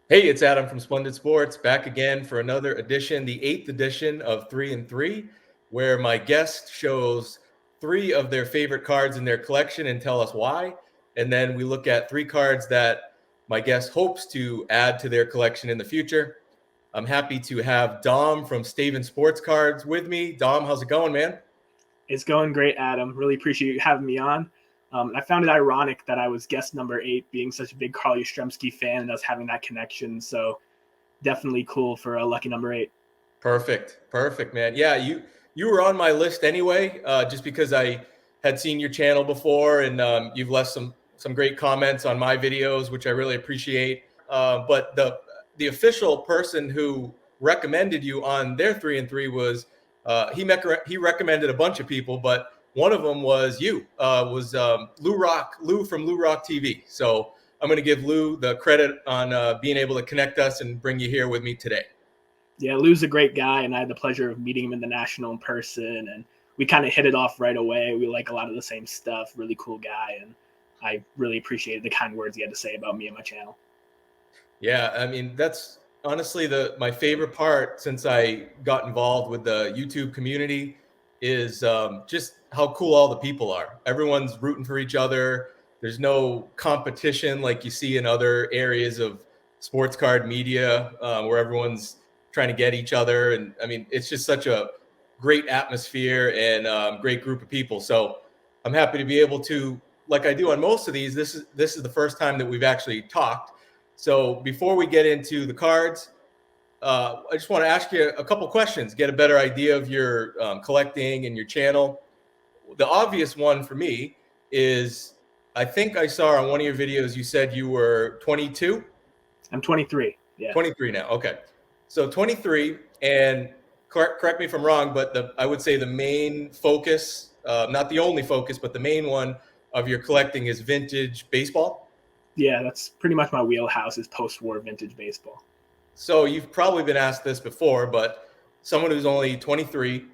Hey, it's Adam from Splendid Sports, back again for another edition, the 8th edition of 3 and 3, where my guest shows 3 of their favorite cards in their collection and tell us why. And then we look at 3 cards that my guest hopes to add to their collection in the future. I'm happy to have Dom from Staven Sports Cards with me. Dom, how's it going, man? It's going great, Adam. Really appreciate you having me on. I found it ironic that I was guest number 8, being such a big Carl Yastrzemski fan and us having that connection. So definitely cool for a lucky number 8. Perfect, man. Yeah, you were on my list anyway, just because I had seen your channel before, and you've left some great comments on my videos, which I really appreciate. But the official person who recommended you on their 3 and 3 was he recommended a bunch of people, but one of them was you. Was Lou from Lou Rock TV. So I'm going to give Lou the credit on being able to connect us and bring you here with me today. Yeah, Lou's a great guy, and I had the pleasure of meeting him in the National in person, and we kind of hit it off right away. We like a lot of the same stuff. Really cool guy, and I really appreciated the kind words he had to say about me and my channel. Yeah, I mean, that's honestly my favorite part since I got involved with the YouTube community is just how cool all the people are. Everyone's rooting for each other. There's no competition like you see in other areas of sports card media, where everyone's trying to get each other. And I mean, it's just such a great atmosphere and great group of people. So I'm happy to be able to, like I do on most of these, this is the first time that we've actually talked. So before we get into the cards, I just want to ask you a couple questions, get a better idea of your collecting and your channel. The obvious one for me is, I think I saw on one of your videos, you said you were 22? I'm 23. Yeah. 23 now. Okay. So 23, and correct me if I'm wrong, but I would say the main focus, not the only focus, but the main one of your collecting is vintage baseball. Yeah, that's pretty much my wheelhouse is post-war vintage baseball. So you've probably been asked this before, but someone who's only 23,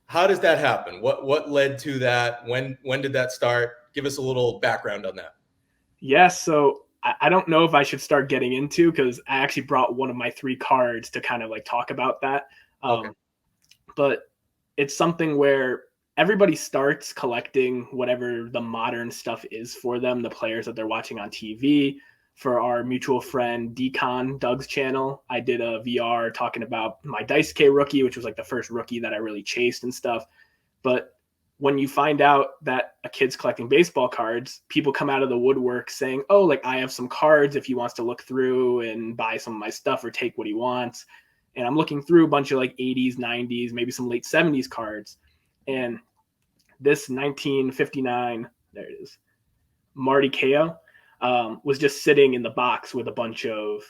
how does that happen? What led to that? When did that start? Give us a little background on that. Yeah, so I don't know if I should start getting into, because I actually brought one of my 3 cards to kind of like talk about that. Okay. But it's something where everybody starts collecting whatever the modern stuff is for them, the players that they're watching on TV. For our mutual friend Decon, Doug's channel, I did a VR talking about my Dice K rookie, which was like the first rookie that I really chased and stuff. But when you find out that a kid's collecting baseball cards, people come out of the woodwork saying, oh, like I have some cards if he wants to look through and buy some of my stuff or take what he wants. And I'm looking through a bunch of like 80s, 90s, maybe some late 70s cards. And this 1959, there it is, Marty Ko, was just sitting in the box with a bunch of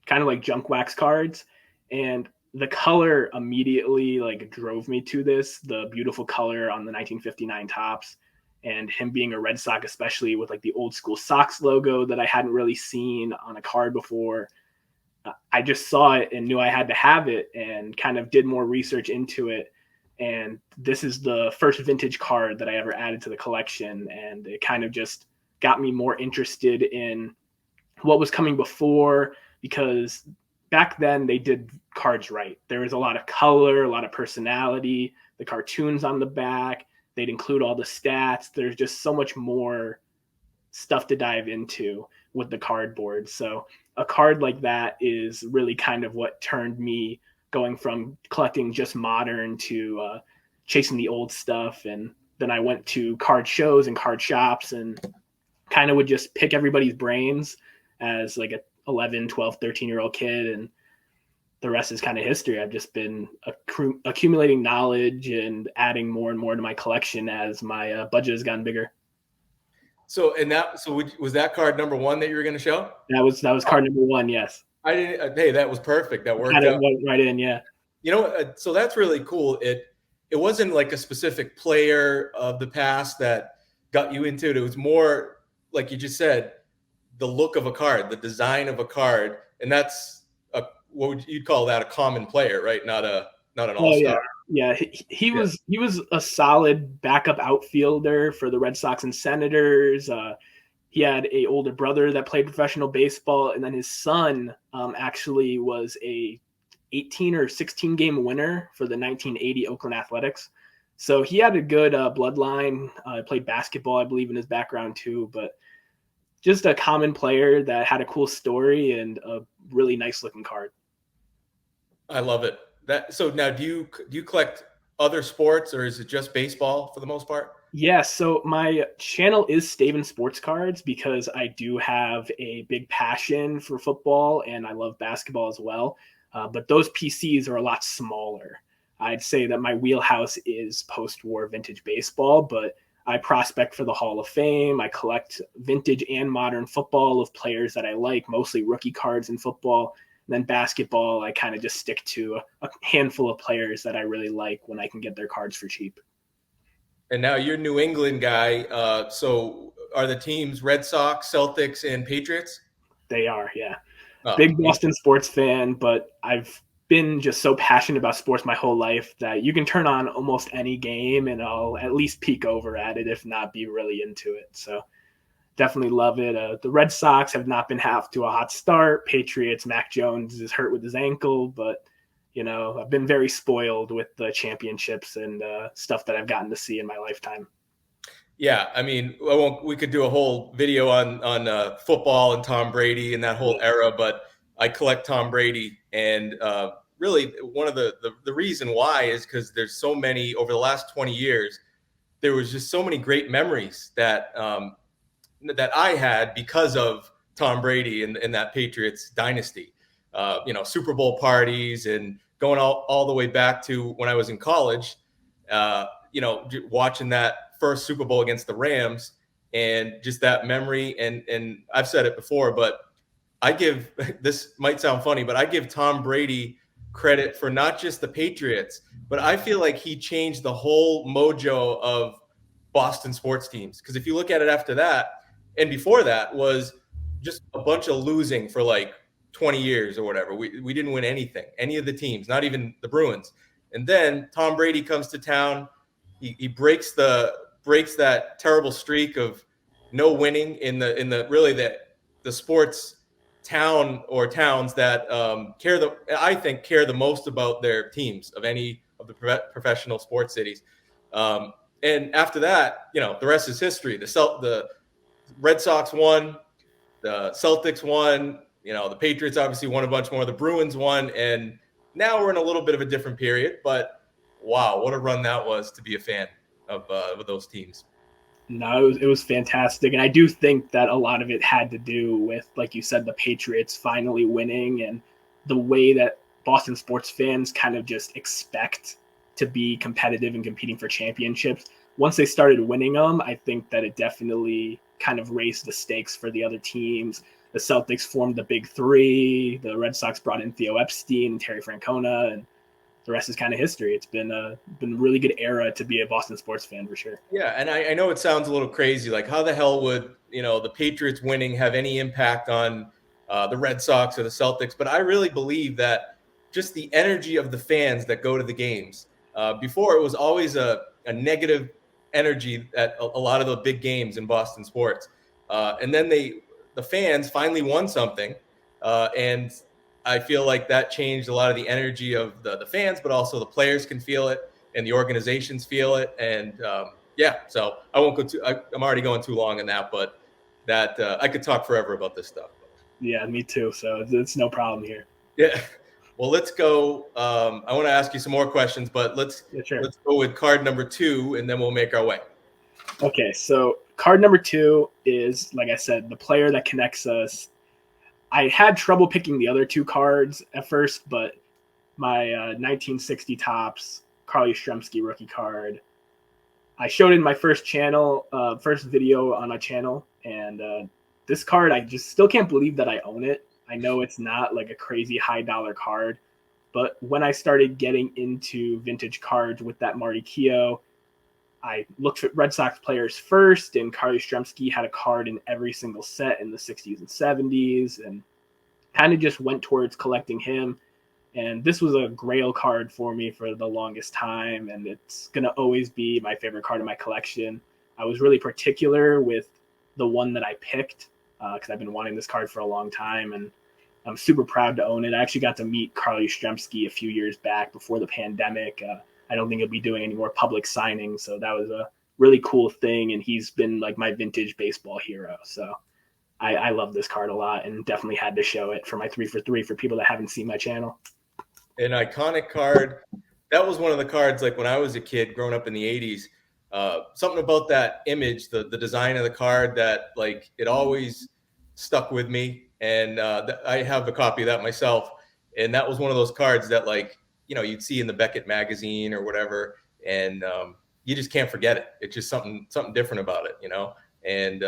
kind of like junk wax cards. And the color immediately like drove me to this, the beautiful color on the 1959 tops, and him being a Red Sox, especially with like the old school Sox logo that I hadn't really seen on a card before. I just saw it and knew I had to have it, and kind of did more research into it. And this is the first vintage card that I ever added to the collection. And it kind of just got me more interested in what was coming before, because back then they did cards right. There was a lot of color, a lot of personality, the cartoons on the back, they'd include all the stats. There's just so much more stuff to dive into with the cardboard. So a card like that is really kind of what turned me going from collecting just modern to chasing the old stuff. And then I went to card shows and card shops and kind of would just pick everybody's brains as like a 11, 12, 13-year-old kid. And the rest is kind of history. I've just been accumulating knowledge and adding more and more to my collection as my budget has gotten bigger. So was that card number 1 that you were going to show? That was card number 1. Yes. I didn't. Hey, that was perfect. That worked out right in. Yeah. You know, so that's really cool. It wasn't like a specific player of the past that got you into it. It was more like you just said, the look of a card, the design of a card, and that's what would you call that? A common player, right? Not an all-star. Yeah. He was a solid backup outfielder for the Red Sox and Senators. he had a older brother that played professional baseball, and then his son actually was a 18 or 16 game winner for the 1980 Oakland Athletics. So he had a good bloodline. Played basketball, I believe, in his background too. But just a common player that had a cool story and a really nice looking card. I love it. So now, do you collect other sports, or is it just baseball for the most part? Yeah, so my channel is Staven Sports Cards because I do have a big passion for football and I love basketball as well. But those PCs are a lot smaller. I'd say that my wheelhouse is post war vintage baseball, but I prospect for the Hall of Fame. I collect vintage and modern football of players that I like, mostly rookie cards in football. And then basketball, I kind of just stick to a handful of players that I really like when I can get their cards for cheap. And now you're New England guy. So are the teams Red Sox, Celtics, and Patriots? They are, yeah. Oh, Big Boston sports fan, but I've been just so passionate about sports my whole life that you can turn on almost any game and I'll at least peek over at it, if not be really into it. So definitely love it. The Red Sox have not been half to a hot start. Patriots, Mac Jones is hurt with his ankle, but I've been very spoiled with the championships and stuff that I've gotten to see in my lifetime. yeah. I mean, we could do a whole video on football and Tom Brady and that whole era, but I collect Tom Brady, and really one of the reason why is because there's so many over the last 20 years. There was just so many great memories that I had because of Tom Brady and that Patriots dynasty. Super Bowl parties and going all the way back to when I was in college. Watching that first Super Bowl against the Rams and just that memory. And I've said it before, but I give this might sound funny, but I give Tom Brady credit for not just the Patriots, but I feel like he changed the whole mojo of Boston sports teams. Because if you look at it after that, and before that was just a bunch of losing for like 20 years or whatever. We didn't win anything, any of the teams, not even the Bruins. And then Tom Brady comes to town. He breaks that terrible streak of no winning in the sports town or towns that I think care the most about their teams of any of the professional sports cities. And after that, the rest is history. The Red Sox won, the Celtics won, the Patriots obviously won a bunch more, the Bruins won, and now we're in a little bit of a different period. But wow, what a run that was to be a fan of those teams. No, it was fantastic. And I do think that a lot of it had to do with, like you said, the Patriots finally winning and the way that Boston sports fans kind of just expect to be competitive and competing for championships. Once they started winning them, I think that it definitely kind of raised the stakes for the other teams. The Celtics formed the big three. The Red Sox brought in Theo Epstein and Terry Francona, and the rest is kind of history. It's been a really good era to be a Boston sports fan for sure. Yeah, and I know it sounds a little crazy. Like, how the hell would the Patriots winning have any impact on the Red Sox or the Celtics? But I really believe that just the energy of the fans that go to the games. Before, it was always a negative energy at a lot of the big games in Boston sports, and then the fans finally won something, and I feel like that changed a lot of the energy of the fans, but also the players can feel it and the organizations feel it. And yeah, so I won't go too. I'm already going too long on that, but that I could talk forever about this stuff. Yeah, me too. So it's no problem here. Yeah. Well, let's go. I want to ask you some more questions, but let's Sure. go with card number 2, and then we'll make our way. Okay, so card number 2 is, like I said, the player that connects us. I had trouble picking the other 2 cards at first, but my 1960 Topps Carl Yastrzemski rookie card, I showed in my first video on my channel, and this card, I just still can't believe that I own it. I know it's not like a crazy high dollar card, but when I started getting into vintage cards with that Marty Keough, I looked at Red Sox players first, and Carl Yastrzemski had a card in every single set in the 60s and 70s, and kind of just went towards collecting him. And this was a grail card for me for the longest time, and it's going to always be my favorite card in my collection. I was really particular with the one that I picked because I've been wanting this card for a long time, and I'm super proud to own it. I actually got to meet Carl Yastrzemski a few years back before the pandemic. I don't think he'll be doing any more public signings, so that was a really cool thing, and he's been like my vintage baseball hero. So I love this card a lot, and definitely had to show it for my 3 for 3 for people that haven't seen my channel. An iconic card. That was one of the cards, like when I was a kid growing up in the 80s, something about that image, the design of the card, that like it always stuck with me. And I have a copy of that myself. And that was one of those cards that, like, you'd see in the Beckett magazine or whatever, and you just can't forget it. It's just something different about it, And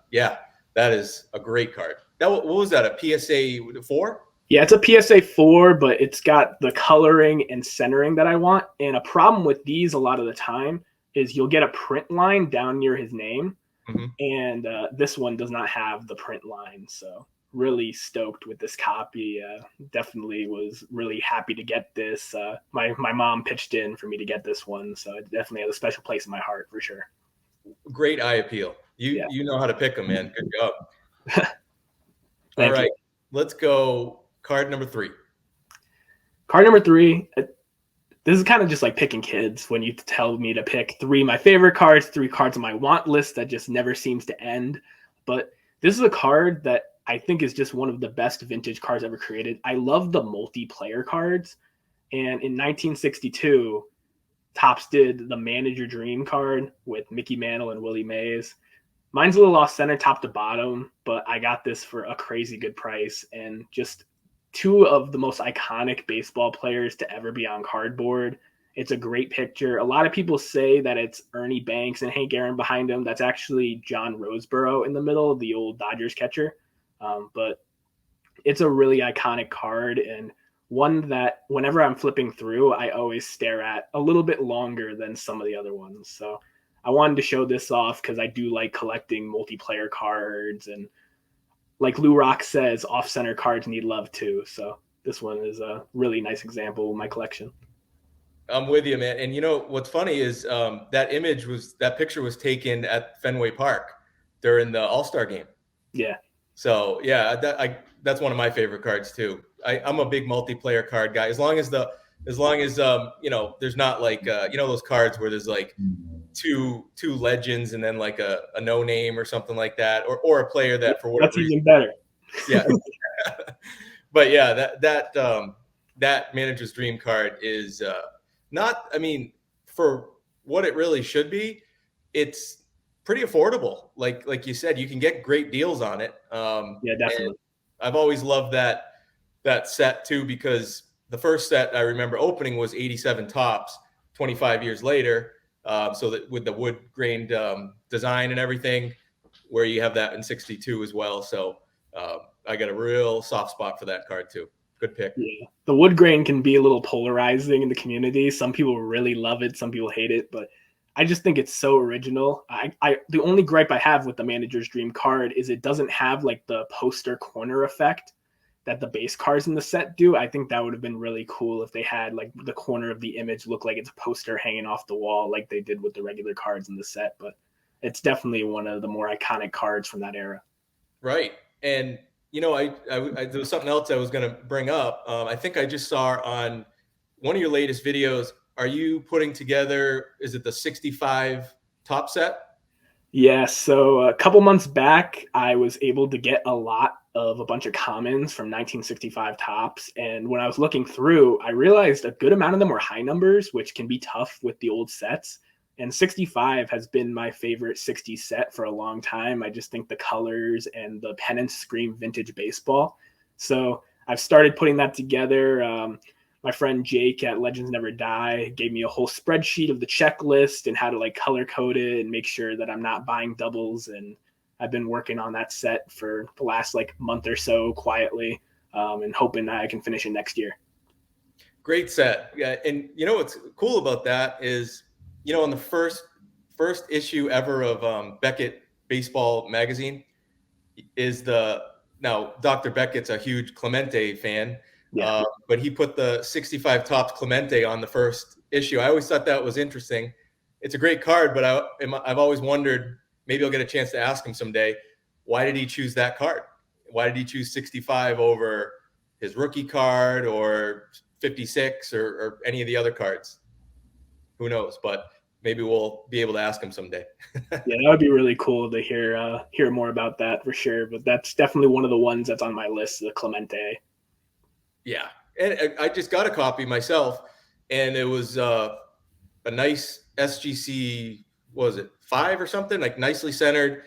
yeah, that is a great card. What was that? A PSA 4? Yeah, it's a PSA 4, but it's got the coloring and centering that I want. And a problem with these a lot of the time is you'll get a print line down near his name, and this one does not have the print line. So really stoked with this copy. Definitely was really happy to get this. My mom pitched in for me to get this one, so it definitely has a special place in my heart for sure. Great eye appeal. You know how to pick them, man. Good job. All right, let's go. Card number 3. Card number 3. This is kind of just like picking kids when you tell me to pick 3 my favorite cards, 3 cards on my want list that just never seems to end. But this is a card that I think is just one of the best vintage cards ever created. I love the multiplayer cards. And in 1962, Topps did the Manager Dream card with Mickey Mantle and Willie Mays. Mine's a little off center top to bottom, but I got this for a crazy good price, and just 2 of the most iconic baseball players to ever be on cardboard. It's a great picture. A lot of people say that it's Ernie Banks and Hank Aaron behind him. That's actually John Roseboro in the middle, the old Dodgers catcher. But it's a really iconic card, and one that whenever I'm flipping through, I always stare at a little bit longer than some of the other ones. So I wanted to show this off because I do like collecting multiplayer cards, and like Lou Rock says, off-center cards need love too. So this one is a really nice example of my collection. I'm with you, man. And what's funny is that picture was taken at Fenway Park during the All-Star game. Yeah. So yeah, that's one of my favorite cards too. I'm a big multiplayer card guy. As long as there's not like those cards where there's like two legends and then like a no name or something like that, or a player that for whatever reason, even better. Yeah. But yeah, that Manager's Dream card is not, I mean, for what it really should be, it's pretty affordable. Like you said, you can get great deals on it. Yeah, definitely. I've always loved that set too, because the first set I remember opening was 87 Topps 25 years later. So that with the wood grained design and everything, where you have that in 62 as well. So I got a real soft spot for that card too. Good pick. Yeah, the wood grain can be a little polarizing in the community. Some people really love it, some people hate it, but I just think it's so original. The only gripe I have with the Manager's Dream card is it doesn't have like the poster corner effect that the base cards in the set do. I think that would have been really cool if they had like the corner of the image look like it's a poster hanging off the wall like they did with the regular cards in the set. But it's definitely one of the more iconic cards from that era. Right. And there was something else I was going to bring up. I think I just saw on one of your latest videos. Are you putting together, is it the 65 top set? Yeah. So a couple months back, I was able to get a lot of a bunch of commons from 1965 Topps. And when I was looking through, I realized a good amount of them were high numbers, which can be tough with the old sets. And 65 has been my favorite 60s set for a long time. I just think the colors and the pennants scream vintage baseball. So I've started putting that together. My friend Jake at Legends Never Die gave me a whole spreadsheet of the checklist and how to like color code it and make sure that I'm not buying doubles. And I've been working on that set for the last like month or so quietly, and hoping that I can finish it next year. Great set. Yeah. And what's cool about that is, on the first issue ever of Beckett Baseball magazine is now Dr. Beckett's a huge Clemente fan. Yeah. But he put the 65 Topps Clemente on the first issue. I always thought that was interesting. It's a great card, but I've always wondered maybe I'll get a chance to ask him someday, why did he choose that card? Why did he choose 65 over his rookie card or 56 or any of the other cards? Who knows? But maybe we'll be able to ask him someday. Yeah, that would be really cool to hear more about that for sure. But that's definitely one of the ones that's on my list, the Clemente. Yeah, and I just got a copy myself, and it was a nice SGC. What was it 5 or something? Like nicely centered.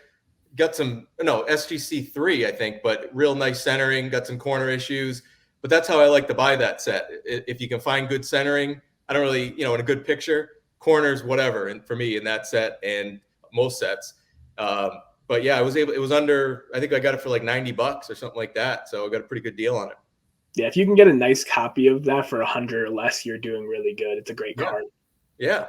Got some SGC 3, I think, but real nice centering. Got some corner issues, but that's how I like to buy that set. If you can find good centering, I don't really, in a good picture, corners, whatever. And for me in that set and most sets, but yeah, it was under. I think I got it for like $90 or something like that. So I got a pretty good deal on it. Yeah, if you can get a nice copy of that for 100 or less, you're doing really good. It's a great card. Yeah.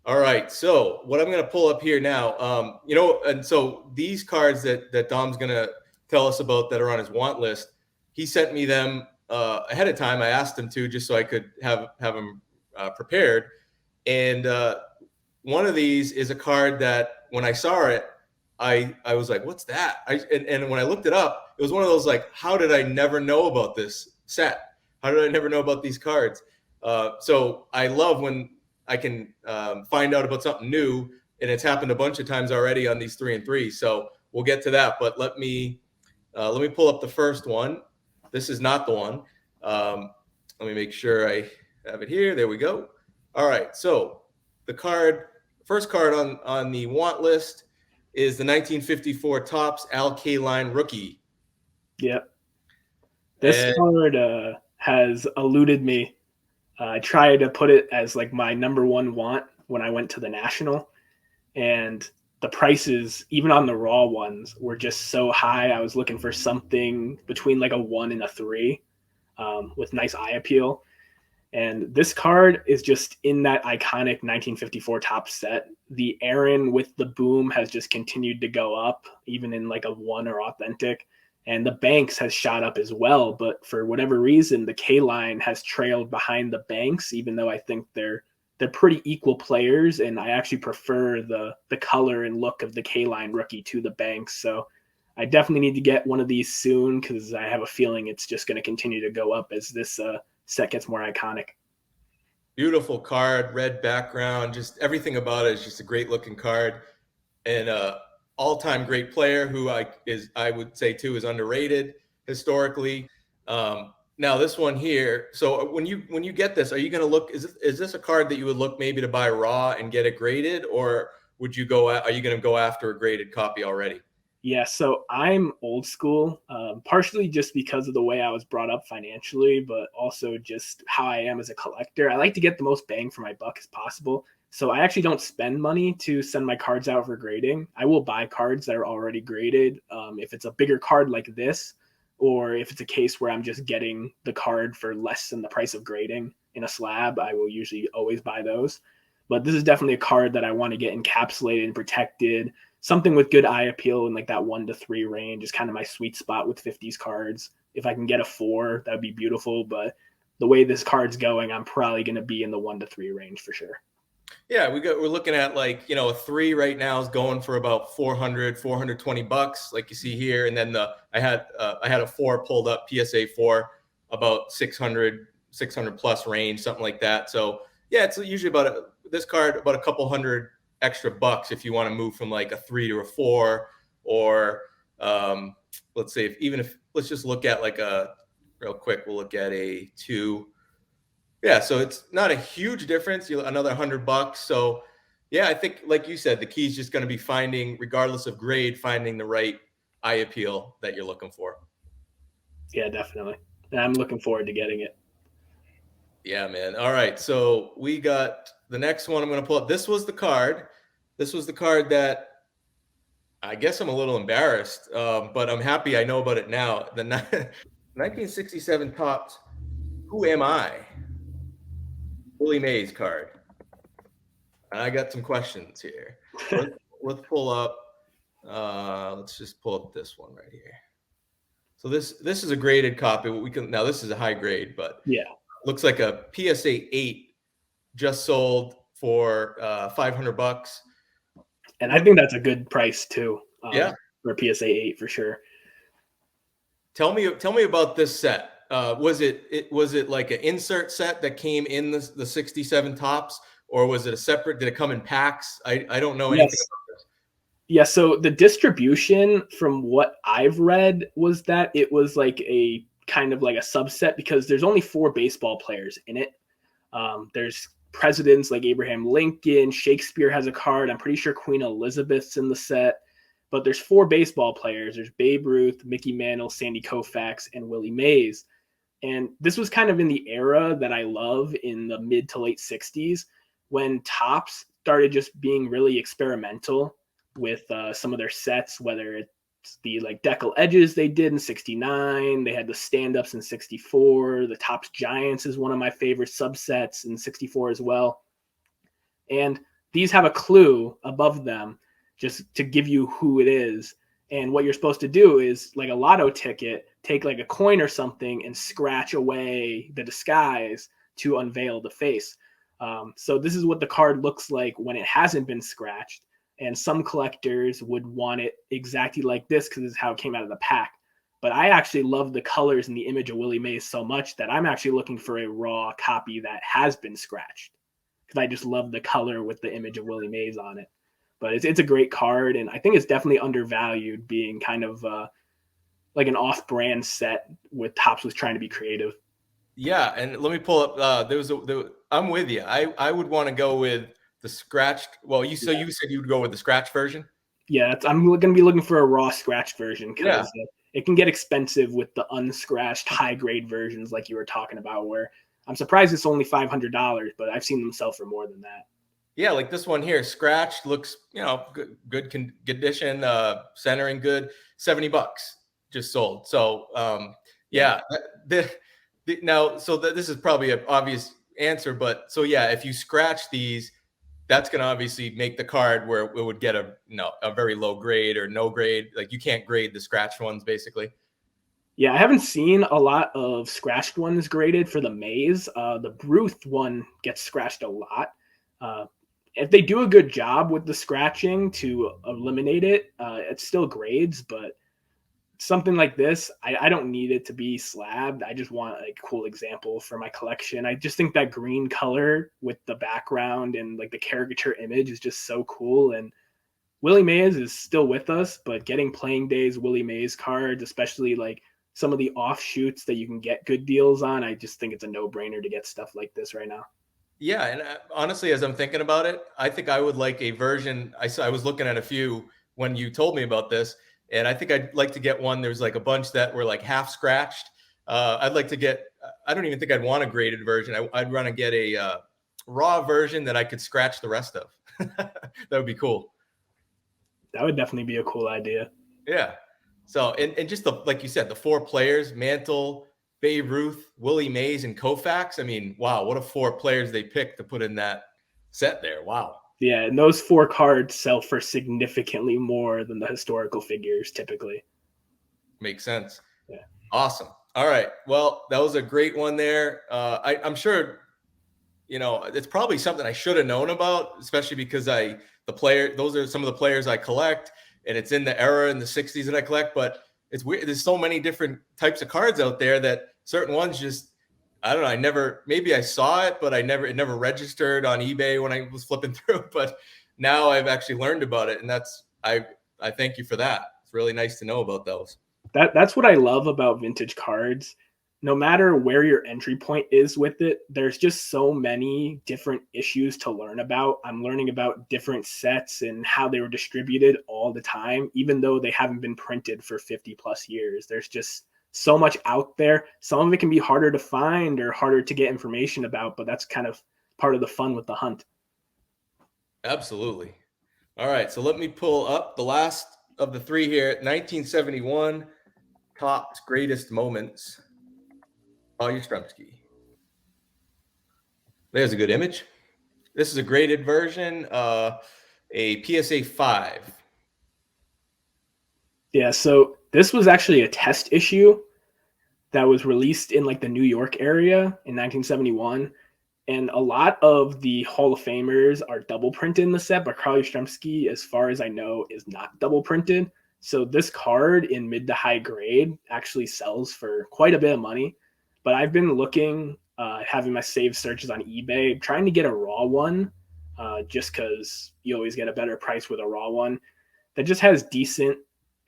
All right. So what I'm going to pull up here now, and so these cards that Dom's going to tell us about that are on his want list, he sent me them ahead of time. I asked him to just so I could have them prepared. And one of these is a card that when I saw it, I was like, what's that? And when I looked it up, it was one of those like, how did I never know about this set? How did I never know about these cards? So I love when I can find out about something new, and it's happened a bunch of times already on these 3 and 3. So we'll get to that. But let me pull up the first one. This is not the one. Let me make sure I have it here. There we go. All right. So the first card on the want list is the 1954 Topps Kaline rookie. Yep. This card has eluded me. I tried to put it as like my number one want when I went to the National, and the prices, even on the raw ones, were just so high. I was looking for something between like a 1 and a 3 with nice eye appeal. And this card is just in that iconic 1954 Topps set. The Aaron with the boom has just continued to go up, even in like a 1 or authentic. And the Banks has shot up as well. But for whatever reason, the Kaline has trailed behind the Banks, even though I think they're pretty equal players. And I actually prefer the color and look of the Kaline rookie to the Banks. So I definitely need to get one of these soon because I have a feeling it's just going to continue to go up as this set gets more iconic. Beautiful card, red background, just everything about it is just a great looking card, and all-time great player who I would say too is underrated historically. Now this one here. So when you get this, are you going to look? Is this a card that you would look maybe to buy raw and get it graded, or would you go? Are you going to go after a graded copy already? Yeah, so I'm old school, partially just because of the way I was brought up financially, but also just how I am as a collector. I like to get the most bang for my buck as possible. So I actually don't spend money to send my cards out for grading. I will buy cards that are already graded. If it's a bigger card like this, or if it's a case where I'm just getting the card for less than the price of grading in a slab, I will usually always buy those. But this is definitely a card that I want to get encapsulated and protected. Something with good eye appeal in like that 1 to 3 range is kind of my sweet spot with 50s cards. If I can get a 4, that would be beautiful. But the way this card's going, I'm probably going to be in the 1 to 3 range for sure. Yeah, we're looking at like, a 3 right now is going for about $420, like you see here. And then I had a 4 pulled up, PSA 4, about 600 plus range, something like that. So yeah, it's usually this card about a couple hundred extra bucks if you want to move from like a 3 to a 4, or let's say let's just look at like real quick, we'll look at a 2. Yeah, so it's not a huge difference, another $100. So yeah, I think like you said, the key is just going to be finding, regardless of grade, finding the right eye appeal that you're looking for. Yeah, definitely. And I'm looking forward to getting it. Yeah, man. All right. So we got the next one I'm going to pull up. This was the card that I guess I'm a little embarrassed, but I'm happy I know about it now. The 1967 Topps Who Am I? Willie Mays card. And I got some questions here. Let's pull up. Let's just pull up this one right here. So this is a graded copy. Now this is a high grade, but yeah, looks like a PSA 8 just sold for $500. And I think that's a good price too. Yeah. For a PSA 8 for sure. Tell me about this set. Was it like an insert set that came in the 67 tops, or was it a separate? Did it come in packs? I don't know anything Yes. about this. Yeah, so the distribution from what I've read was that it was like a kind of like a subset because there's only 4 baseball players in it. There's presidents like Abraham Lincoln, Shakespeare has a card. I'm pretty sure Queen Elizabeth's in the set. But there's 4 baseball players. There's Babe Ruth, Mickey Mantle, Sandy Koufax, and Willie Mays. And this was kind of in the era that I love in the mid to late 60s when Topps started just being really experimental with some of their sets, whether it's the like decal edges they did in 69, they had the stand-ups in 64, the Topps Giants is one of my favorite subsets in 64 as well. And these have a clue above them just to give you who it is. And what you're supposed to do is like a lotto ticket, take like a coin or something and scratch away the disguise to unveil the face. So this is what the card looks like when it hasn't been scratched. And some collectors would want it exactly like this because this is how it came out of the pack. But I actually love the colors and the image of Willie Mays so much that I'm actually looking for a raw copy that has been scratched because I just love the color with the image of Willie Mays on it. But it's a great card, and I think it's definitely undervalued, being kind of like an off-brand set with Topps was trying to be creative. Yeah, and let me pull up. I'm with you. I would want to go with the scratched. Well, you said you'd go with the scratch version. Yeah, I'm going to be looking for a raw scratch version because Yeah. it can get expensive with the unscratched high-grade versions like you were talking about, where I'm surprised it's only $500, but I've seen them sell for more than that. Yeah, like this one here, scratched, looks, good condition, centering good, $70 just sold. So, yeah, this is probably an obvious answer, but so yeah, if you scratch these, that's going to obviously make the card where it would get a very low grade or no grade. Like you can't grade the scratched ones basically. Yeah, I haven't seen a lot of scratched ones graded for the Maze. The Ruth one gets scratched a lot. If they do a good job with the scratching to eliminate it, it still grades. But something like this, I don't need it to be slabbed. I just want a cool example for my collection. I just think that green color with the background and like the caricature image is just so cool. And Willie Mays is still with us, but getting playing days Willie Mays cards, especially like some of the offshoots that you can get good deals on, I just think it's a no-brainer to get stuff like this right now. Yeah, and honestly, as I'm thinking about it, I think I would like a version. I was looking at a few when you told me about this, and I think I'd like to get one. There's like a bunch that were like half scratched. I'd like to get. I don't even think I'd want a graded version. I'd want to get a raw version that I could scratch the rest of. That would be cool. That would definitely be a cool idea. Yeah. So and just like you said, the 4 players: Mantle, Babe Ruth, Willie Mays, and Koufax. I mean, wow, what a 4 players they picked to put in that set there. Wow. Yeah, and those 4 cards sell for significantly more than the historical figures typically. Makes sense. Yeah. Awesome. All right. Well, that was a great one there. I'm sure, it's probably something I should have known about, especially because those are some of the players I collect, and it's in the era in the 60s that I collect. But it's weird. There's so many different types of cards out there that certain ones just, I don't know. Maybe I saw it, but it never registered on eBay when I was flipping through. But now I've actually learned about it, and I thank you for that. It's really nice to know about those. That's what I love about vintage cards. No matter where your entry point is with it, there's just so many different issues to learn about. I'm learning about different sets and how they were distributed all the time, even though they haven't been printed for 50 plus years. There's just so much out there. Some of it can be harder to find or harder to get information about, but that's kind of part of the fun with the hunt. Absolutely. All right, so let me pull up the last of the 3 here. 1971, Topps greatest moments. Yastrzemski. There's a good image. This is a graded version, a PSA 5. Yeah, so this was actually a test issue that was released in like the New York area in 1971. And a lot of the Hall of Famers are double printed in the set, but Carl Yastrzemski, as far as I know, is not double printed. So this card in mid to high grade actually sells for quite a bit of money. But I've been looking, having my saved searches on eBay, trying to get a raw one, just because you always get a better price with a raw one that just has decent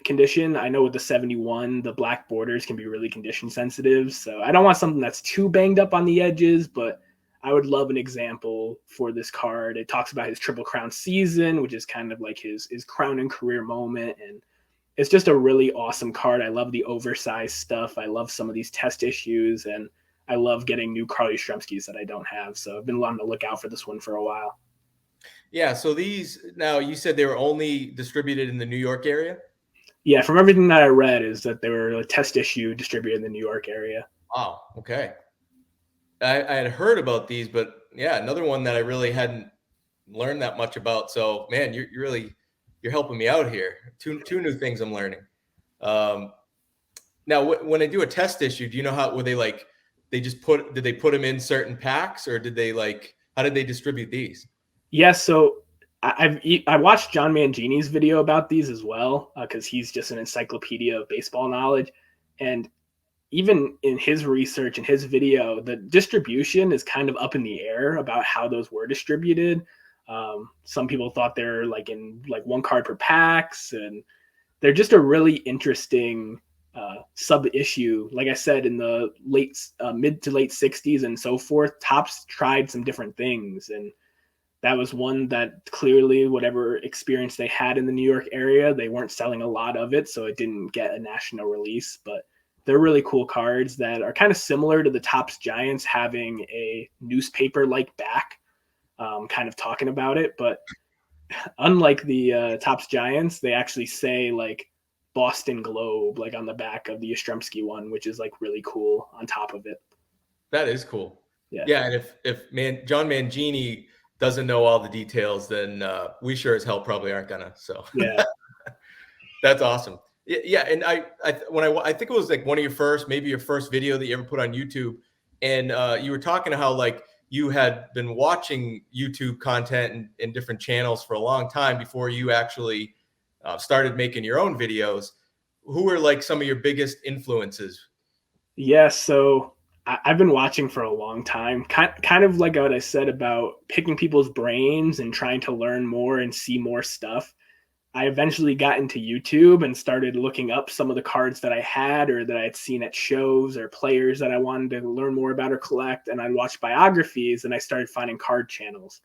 condition. I know with the 71, the black borders can be really condition sensitive. So I don't want something that's too banged up on the edges, but I would love an example for this card. It talks about his Triple Crown season, which is kind of like his crown and career moment. And it's just a really awesome card. I love the oversized stuff. I love some of these test issues, and I love getting new Carl Yastrzemskis that I don't have. So I've been wanting to look out for this one for a while. Yeah. So these, now you said they were only distributed in the New York area? Yeah, from everything that I read is that they were a test issue distributed in the New York area. Wow. Okay. I had heard about these, but yeah, another one that I really hadn't learned that much about. So man, you're helping me out here. Two new things I'm learning. Um, Now, when they do a test issue, do you know how, were they like, did they put them in certain packs, or did they like, how did they distribute these? Yeah, so I watched John Mangini's video about these as well, because he's just an encyclopedia of baseball knowledge. And even in his research and his video, the distribution is kind of up in the air about how those were distributed. Some people thought they're like in like one card per packs, and they're just a really interesting sub issue. Like I said, in the mid to late 60s and so forth, Topps tried some different things, and that was one that clearly, whatever experience they had in the New York area, they weren't selling a lot of it, so it didn't get a national release. But they're really cool cards that are kind of similar to the Topps Giants having a newspaper like back, kind of talking about it. But unlike the Topps Giants, they actually say like Boston Globe, like on the back of the Yastrzemski one, which is like really cool on top of it. That is cool. Yeah. Yeah, and if John Mangini doesn't know all the details, then we sure as hell probably aren't gonna. So Yeah. that's awesome. Yeah, and I think it was like one of your first, maybe your first video that you ever put on YouTube, and you were talking to how like you had been watching YouTube content and different channels for a long time before you actually started making your own videos. Who were like some of your biggest influences? Yeah. So I've been watching for a long time, kind of like what I said about picking people's brains and trying to learn more and see more stuff. I eventually got into YouTube and started looking up some of the cards that I had or that I had seen at shows or players that I wanted to learn more about or collect. And I'd watch biographies, and I started finding card channels.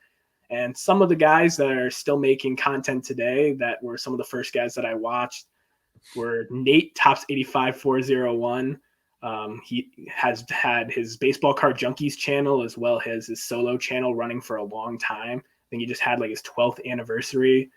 And some of the guys that are still making content today that were some of the first guys that I watched were Nate Tops 85401. He has had his Baseball Card Junkies channel as well as his solo channel running for a long time. I think he just had like his 12th anniversary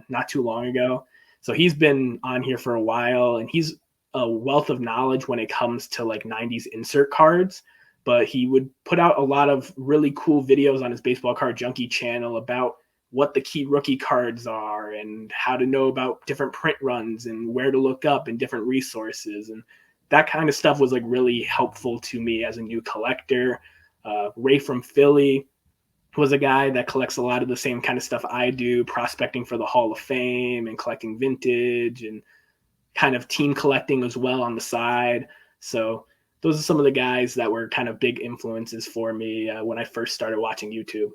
not too long ago. So he's been on here for a while, and he's a wealth of knowledge when it comes to like 90s insert cards. But he would put out a lot of really cool videos on his Baseball Card Junkie channel about what the key rookie cards are and how to know about different print runs and where to look up and different resources. And that kind of stuff was like really helpful to me as a new collector. Ray from Philly was a guy that collects a lot of the same kind of stuff I do, prospecting for the Hall of Fame and collecting vintage and kind of team collecting as well on the side. So those are some of the guys that were kind of big influences for me when I first started watching YouTube.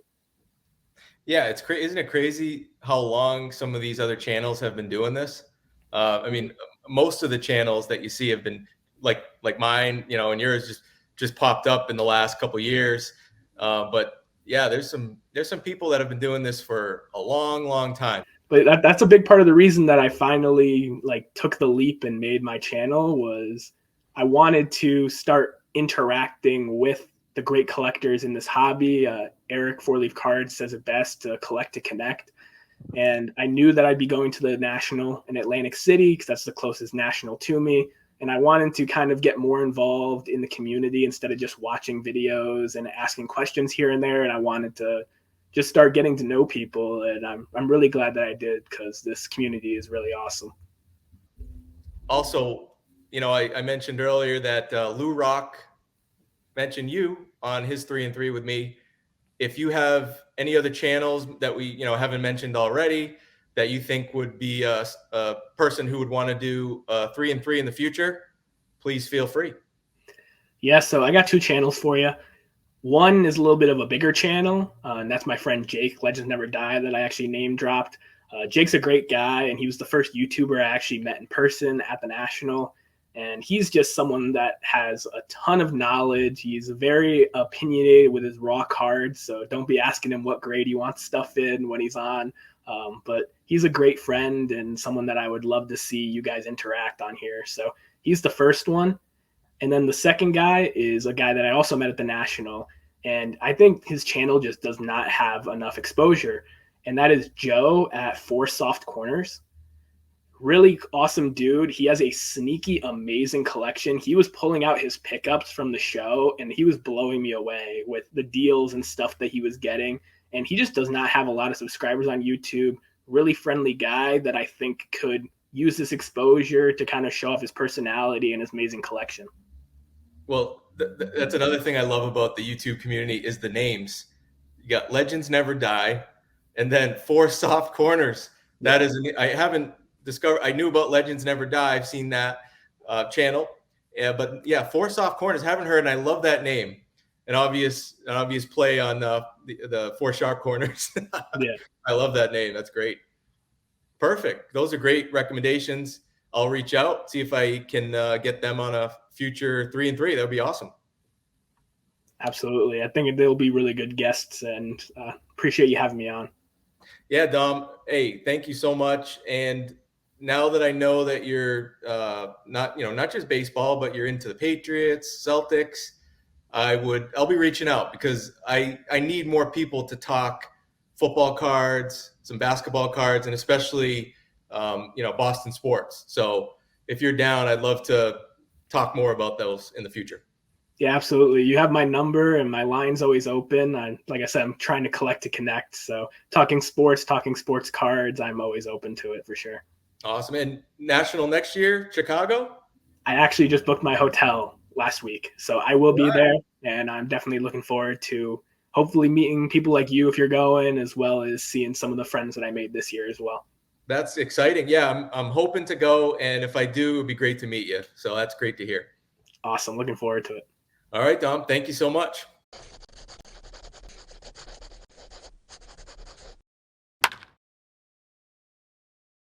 Yeah, it's crazy. Isn't it crazy how long some of these other channels have been doing this? I mean, most of the channels that you see have been like mine, you know, and yours just popped up in the last couple of years. But yeah, there's some people that have been doing this for a long, long time. But that's a big part of the reason that I finally like took the leap and made my channel was I wanted to start interacting with the great collectors in this hobby. Eric Four Leaf Cards says it best, to collect to connect. And I knew that I'd be going to the National in Atlantic City because that's the closest National to me. And I wanted to kind of get more involved in the community instead of just watching videos and asking questions here and there. And I wanted to just start getting to know people. And I'm really glad that I did, because this community is really awesome. Also, you know, I mentioned earlier that Lou Rock mentioned you on his 3 and 3 with me. if you have any other channels that we, haven't mentioned already that you think would be a person who would want to do 3-3 in the future, please feel free. Yeah, so I got two channels for you. One is a little bit of a bigger channel, and that's my friend Jake, Legends Never Die, that I actually name dropped. Jake's a great guy, and he was the first YouTuber I actually met in person at the National. And he's just someone that has a ton of knowledge. He's very opinionated with his raw cards, so don't be asking him what grade he wants stuff in when he's on. But he's a great friend and someone that I would love to see you guys interact on here. So he's the first one. And then the second guy is a guy that I also met at the National. And I think his channel just does not have enough exposure. And that is Joe at Four Soft Corners. Really awesome dude. He has a sneaky, amazing collection. He was pulling out his pickups from the show, and he was blowing me away with the deals and stuff that he was getting. And he just does not have a lot of subscribers on YouTube. Really friendly guy that I think could use this exposure to kind of show off his personality and his amazing collection. Well, that's another thing I love about the YouTube community is the names. You got Legends Never Die, and then Four Soft Corners. That is, I haven't discovered. I knew about Legends Never Die. I've seen that channel, but yeah, Four Soft Corners. Haven't heard, and I love that name. An obvious play on the Four Sharp Corners. Yeah, I love that name. That's great. Perfect. Those are great recommendations. I'll reach out, see if I can get them on a future 3-3. That would be awesome. Absolutely. I think they'll be really good guests, and appreciate you having me on. Yeah, Dom. Hey, thank you so much. And now that I know that you're not just baseball, but you're into the Patriots, Celtics, I'll be reaching out because I need more people to talk football cards, some basketball cards, and especially Boston sports. So if you're down, I'd love to talk more about those in the future. Yeah, absolutely. You have my number, and my line's always open. Like I said, I'm trying to collect to connect. So talking sports cards, I'm always open to it for sure. Awesome. And National next year, Chicago? I actually just booked my hotel last week, so I will be there, and I'm definitely looking forward to hopefully meeting people like you if you're going, as well as seeing some of the friends that I made this year as well. That's exciting. Yeah, I'm hoping to go, and if I do, it'd be great to meet you. So that's great to hear. Awesome. Looking forward to it. All right, Dom. Thank you so much.